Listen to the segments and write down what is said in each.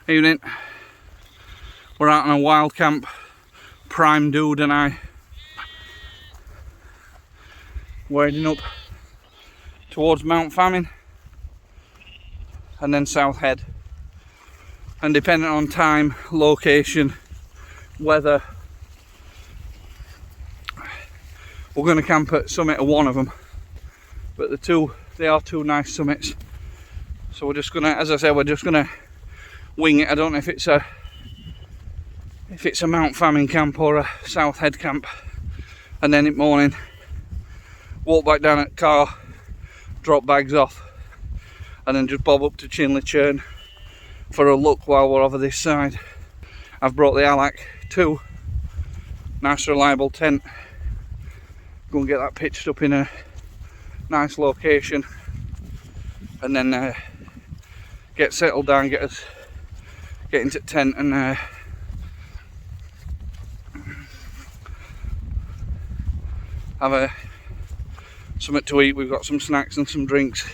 Evening. We're out on a wild camp. Prime Dude and I. We're heading up towards Mount Famine and then South Head. And depending on time, location, weather, we're going to camp at summit of one of them. But they are two nice summits. So we're just gonna, as I said, we're just gonna wing it. I don't know if it's a Mount Famine camp or a South Head camp. And then in the morning, walk back down at the car, drop bags off, and then just bob up to Chinley Churn for a look while we're over this side. I've brought the Allak2, nice reliable tent. Go and get that pitched up in a nice location, and then get settled down, get into tent, and have something to eat. We've got some snacks and some drinks.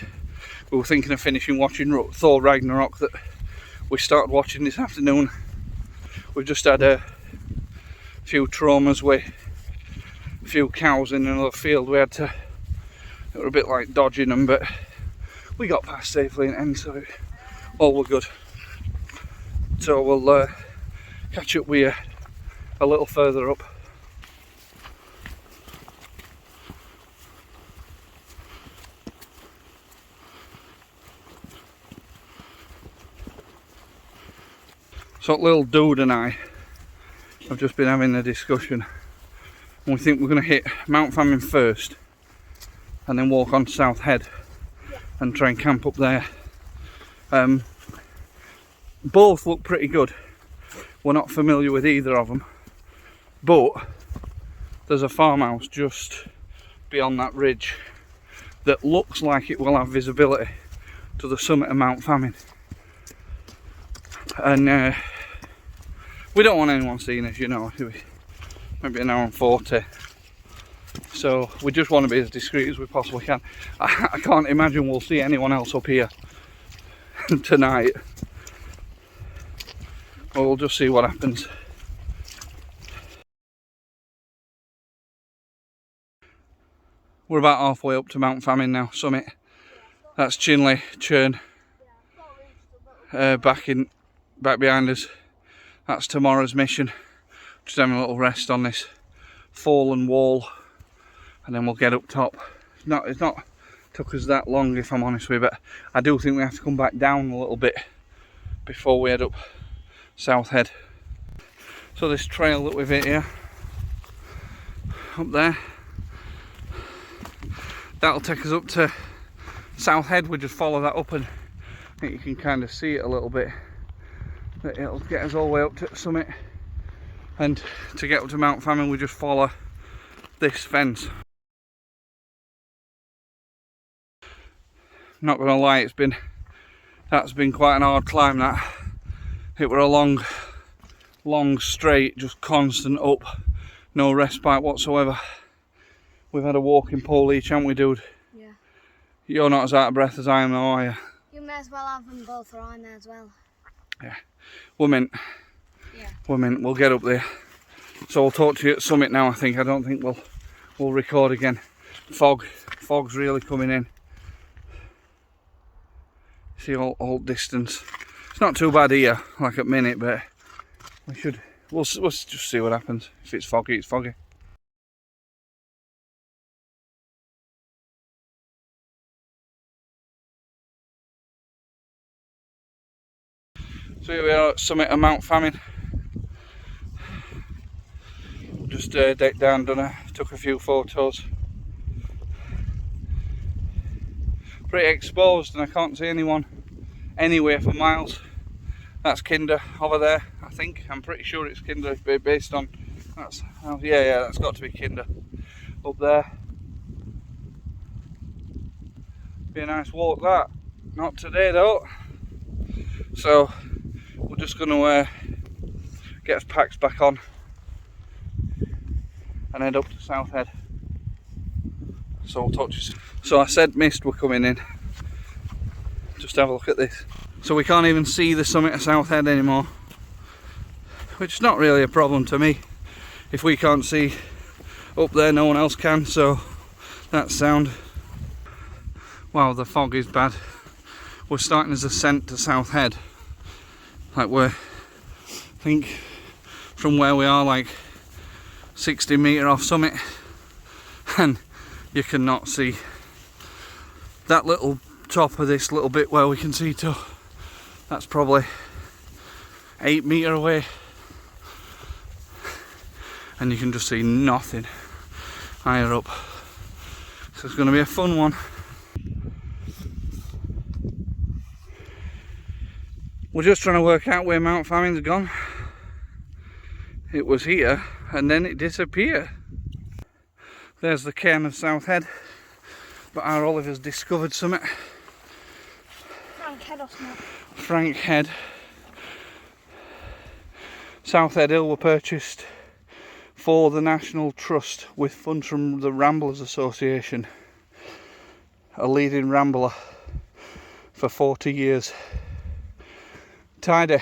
We were thinking of finishing watching Thor Ragnarok that we started watching this afternoon. We've just had a few traumas with a few cows in another field. We were a bit like dodging them, but we got past safely in the end, so all were good. So we'll catch up with you a little further up. So little Dude and I have just been having a discussion, and we think we're going to hit Mount Famine first and then walk on to South Head and try and camp up there. Both look pretty good. We're not familiar with either of them, but there's a farmhouse just beyond that ridge that looks like it will have visibility to the summit of Mount Famine. And we don't want anyone seeing us, you know, do we? Maybe an hour and 40. So we just want to be as discreet as we possibly can. I can't imagine we'll see anyone else up here tonight. Well, we'll just see what happens. We're about halfway up to Mount Famine now, summit. That's Chinley Churn. Back behind us. That's tomorrow's mission. Just having a little rest on this fallen wall, and then we'll get up top. It's not took us that long, if I'm honest with you, but I do think we have to come back down a little bit before we head up South Head. So this trail that we've hit here, up there, that'll take us up to South Head. We just follow that up, and I think you can kind of see it a little bit. But it'll get us all the way up to the summit, and to get up to Mount Famine we just follow this fence. Not gonna lie, that's been quite an hard climb. That it were a long straight, just constant up, no respite whatsoever. We've had a walking pole each, haven't we, Dude? Yeah. You're not as out of breath as I am, though, are you? You may as well have them both around there as well. Yeah. We're mint. Yeah. We're mint. We'll get up there. So we'll talk to you at summit now, I think. I don't think we'll record again. Fog's really coming in. See all distance. It's not too bad here, like at minute, but we'll just see what happens. If it's foggy, it's foggy. So here we are at summit of Mount Famine. Just decked down, took a few photos. Pretty exposed, and I can't see anyone anywhere for miles. That's Kinder over there, I think. I'm pretty sure it's Kinder based on yeah, that's got to be Kinder up there. Be a nice walk, that. Not today though. So we're just going to get us packs back on and head up to South Head. So I'll talk to you soon. So I said mist were coming in. Just have a look at this. So we can't even see the summit of South Head anymore, which is not really a problem to me. If we can't see up there, no one else can, so that's sound. Wow, the fog is bad. We're starting this ascent to South Head. Like we're, I think, from where we are, like 60 metre off summit, and you cannot see that little top of this little bit where we can see to. That's probably 8 metre away, and you can just see nothing higher up. So it's going to be a fun one. We're just trying to work out where Mount Famine's gone. It was here and then it disappeared. There's the cairn of South Head, but our Oliver's discovered something. Frank Head or something. Frank Head. South Head Hill were purchased for the National Trust with funds from the Ramblers Association, a leading rambler for 40 years. Tidy.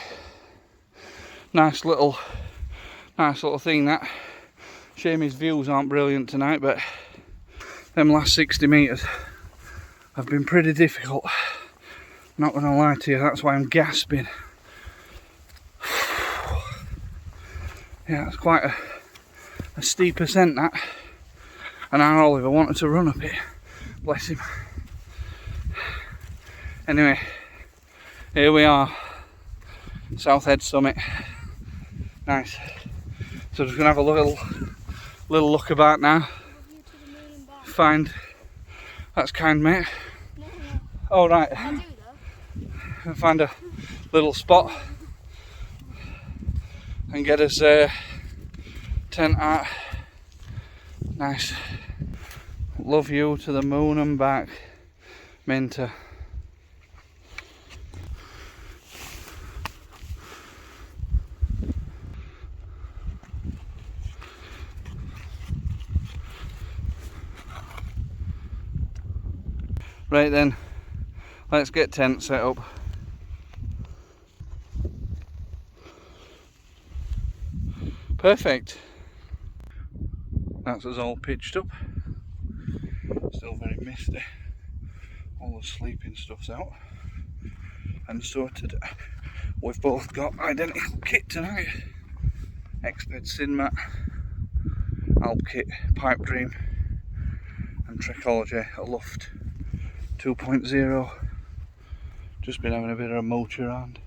Nice little thing that. Shame his views aren't brilliant tonight, but them last 60 metres have been pretty difficult. Not gonna lie to you, that's why I'm gasping. Yeah, it's quite a steep ascent that. And our Oliver wanted to run up it. Bless him. Anyway, here we are. South Head summit. Nice. So just gonna have a little look about now. Find. That's kind, mate. No. Oh right. I do though. Find a little spot and get us tent out. Nice. Love you to the moon and back. Minter. Right then, let's get tent set up. Perfect. That's us all pitched up. Still very misty. All the sleeping stuff's out and sorted. We've both got identical kit tonight. Exped Sin Mat, Alp Kit, Pipe Dream, and Trekology Luft 2.0. Just been having a bit of a mooch around.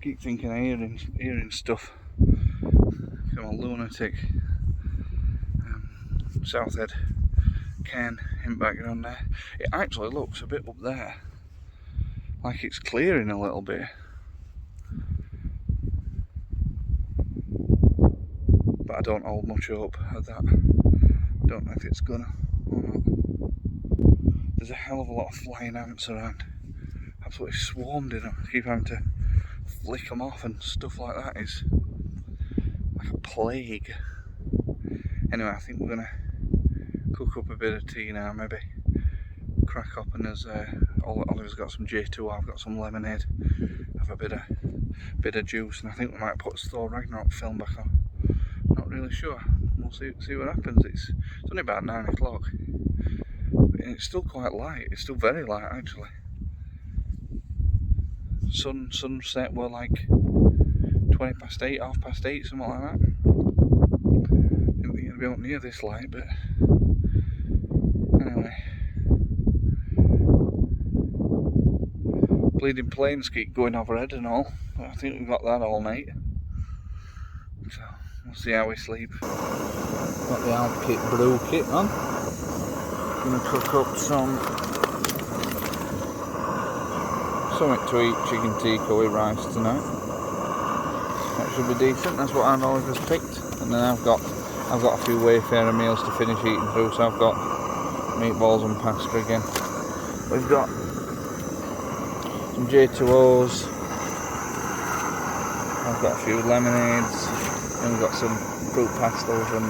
Keep thinking of hearing stuff. Come on, lunatic. South Head cairn in background there. It actually looks a bit up there, like it's clearing a little bit. But I don't hold much hope at that. Don't know if it's gonna or not. There's a hell of a lot of flying ants around. Absolutely swarmed in them. I keep having to flick them off and stuff like that. Is like a plague. Anyway, I think we're gonna cook up a bit of tea now, maybe crack up, and there's Oliver's got some J2, I've got some lemonade, have a bit of juice, and I think we might put Thor Ragnarok film back on. Not really sure. We'll see what happens. It's only about 9 o'clock. And it's still quite light. It's still very light actually. Sunset were like 20 past 8, half past 8, something like that. Didn't think it'd be up near this light, but anyway. Bleeding planes keep going overhead and all. I think we've got that all night. So we'll see how we sleep. Got the Alp Kit brew kit on. Gonna cook up something to eat, chicken tikka with rice tonight. That should be decent. That's what I've always just picked. And then I've got a few Wayfarer meals to finish eating through. So I've got meatballs and pasta again. We've got some J2Os. I've got a few lemonades. And we've got some fruit pastels and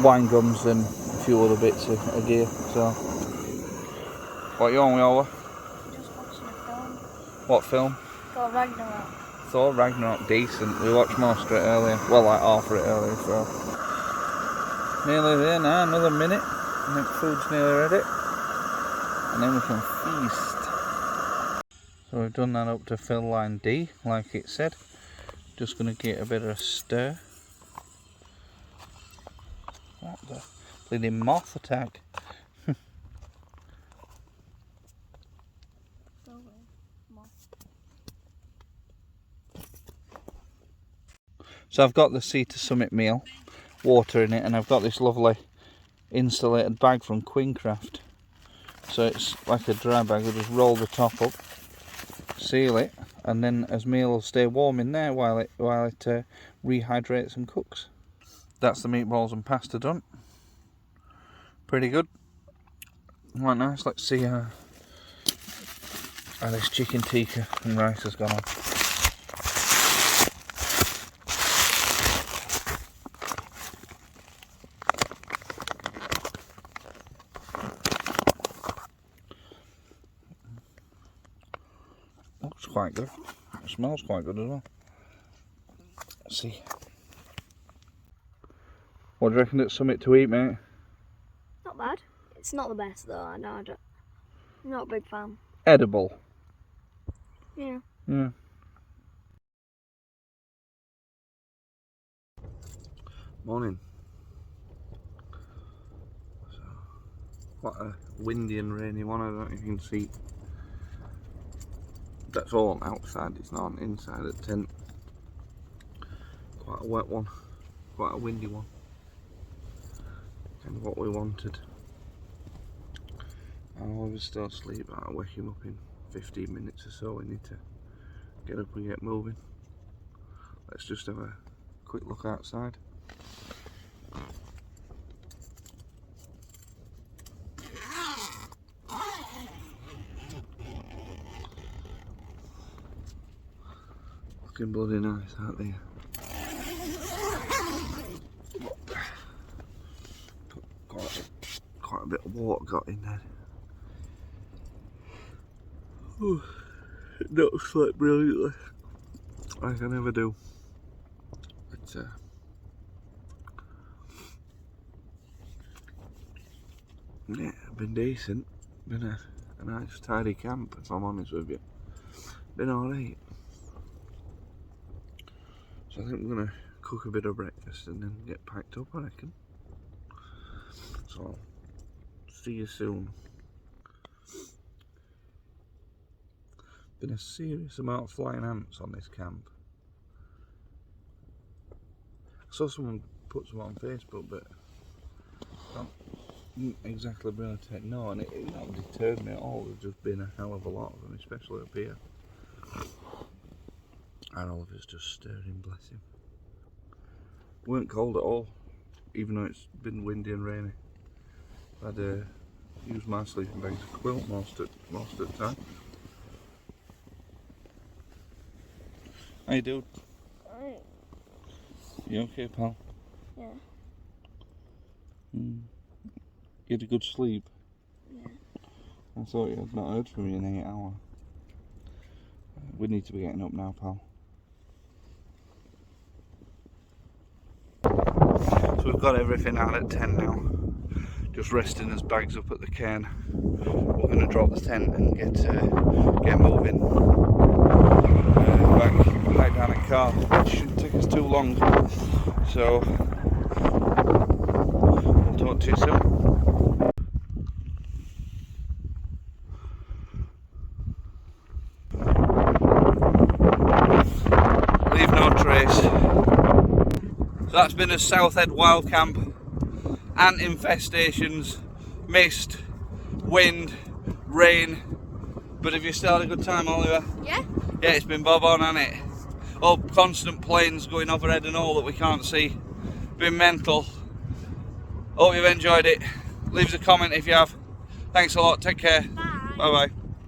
wine gums and a few other bits of gear. So What you on with, Ola? Just watching a film. What film? Thor Ragnarok. Thor Ragnarok, decent. We watched most of it earlier. Well, like half of it earlier, so. Nearly there now, another minute. I think food's nearly ready. And then we can feast. So we've done that up to fill line D, like it said. Just going to get a bit of a stir. What the bleeding Moth Attack. So I've got the Sea to Summit meal, water in it, and I've got this lovely insulated bag from Quincraft. So it's like a dry bag. We'll just roll the top up, seal it, and then as meal will stay warm in there while it rehydrates and cooks. That's the meatballs and pasta done. Pretty good. Quite nice. Let's see how this chicken tikka and rice has gone on. Looks quite good. It smells quite good as well. Let's see. What do you reckon it's something to eat, mate? Not bad. It's not the best though, I know. I'm not a big fan. Edible. Yeah. Yeah. Morning. So, quite a windy and rainy one. I don't know if you can see. That's all outside, it's not inside the tent. Quite a wet one, quite a windy one. Kind of what we wanted. Oliver's still asleep, I'll wake him up in 15 minutes or so. We need to get up and get moving. Let's just have a quick look outside. Looking bloody nice, aren't they? Quite a bit of water got in there. Ooh, it don't sleep brilliantly, like I never do. But yeah, been decent. Been a nice tidy camp, if I'm honest with you. Been alright. So I think we're gonna cook a bit of breakfast and then get packed up, I reckon. So I'll see you soon. Been a serious amount of flying ants on this camp. I saw someone put some on Facebook, but I didn't exactly be able to take no, and it not deterred me at all. There's just been a hell of a lot of them, especially up here. And Oliver's just stirring, bless him. Weren't cold at all, even though it's been windy and rainy. I'd used my sleeping bag to quilt most of the time. How you doing? Alright. You okay, pal? Yeah. You had a good sleep? Yeah. I thought you had not heard from me in 8 hours. We need to be getting up now, pal. So we've got everything out at 10 now. Just resting his bags up at the cairn. We're going to drop the tent and get moving. Back down at car, which shouldn't take us too long. So we'll talk to you soon. Leave no trace. So that's been a Southhead Wild Camp. Ant infestations, mist, wind, rain. But have you still had a good time, Oliver? Yeah? Yeah, it's been bob on, hasn't it? All constant planes going overhead and all that we can't see. Been mental. Hope you've enjoyed it. Leave us a comment if you have. Thanks a lot. Take care. Bye. Bye bye.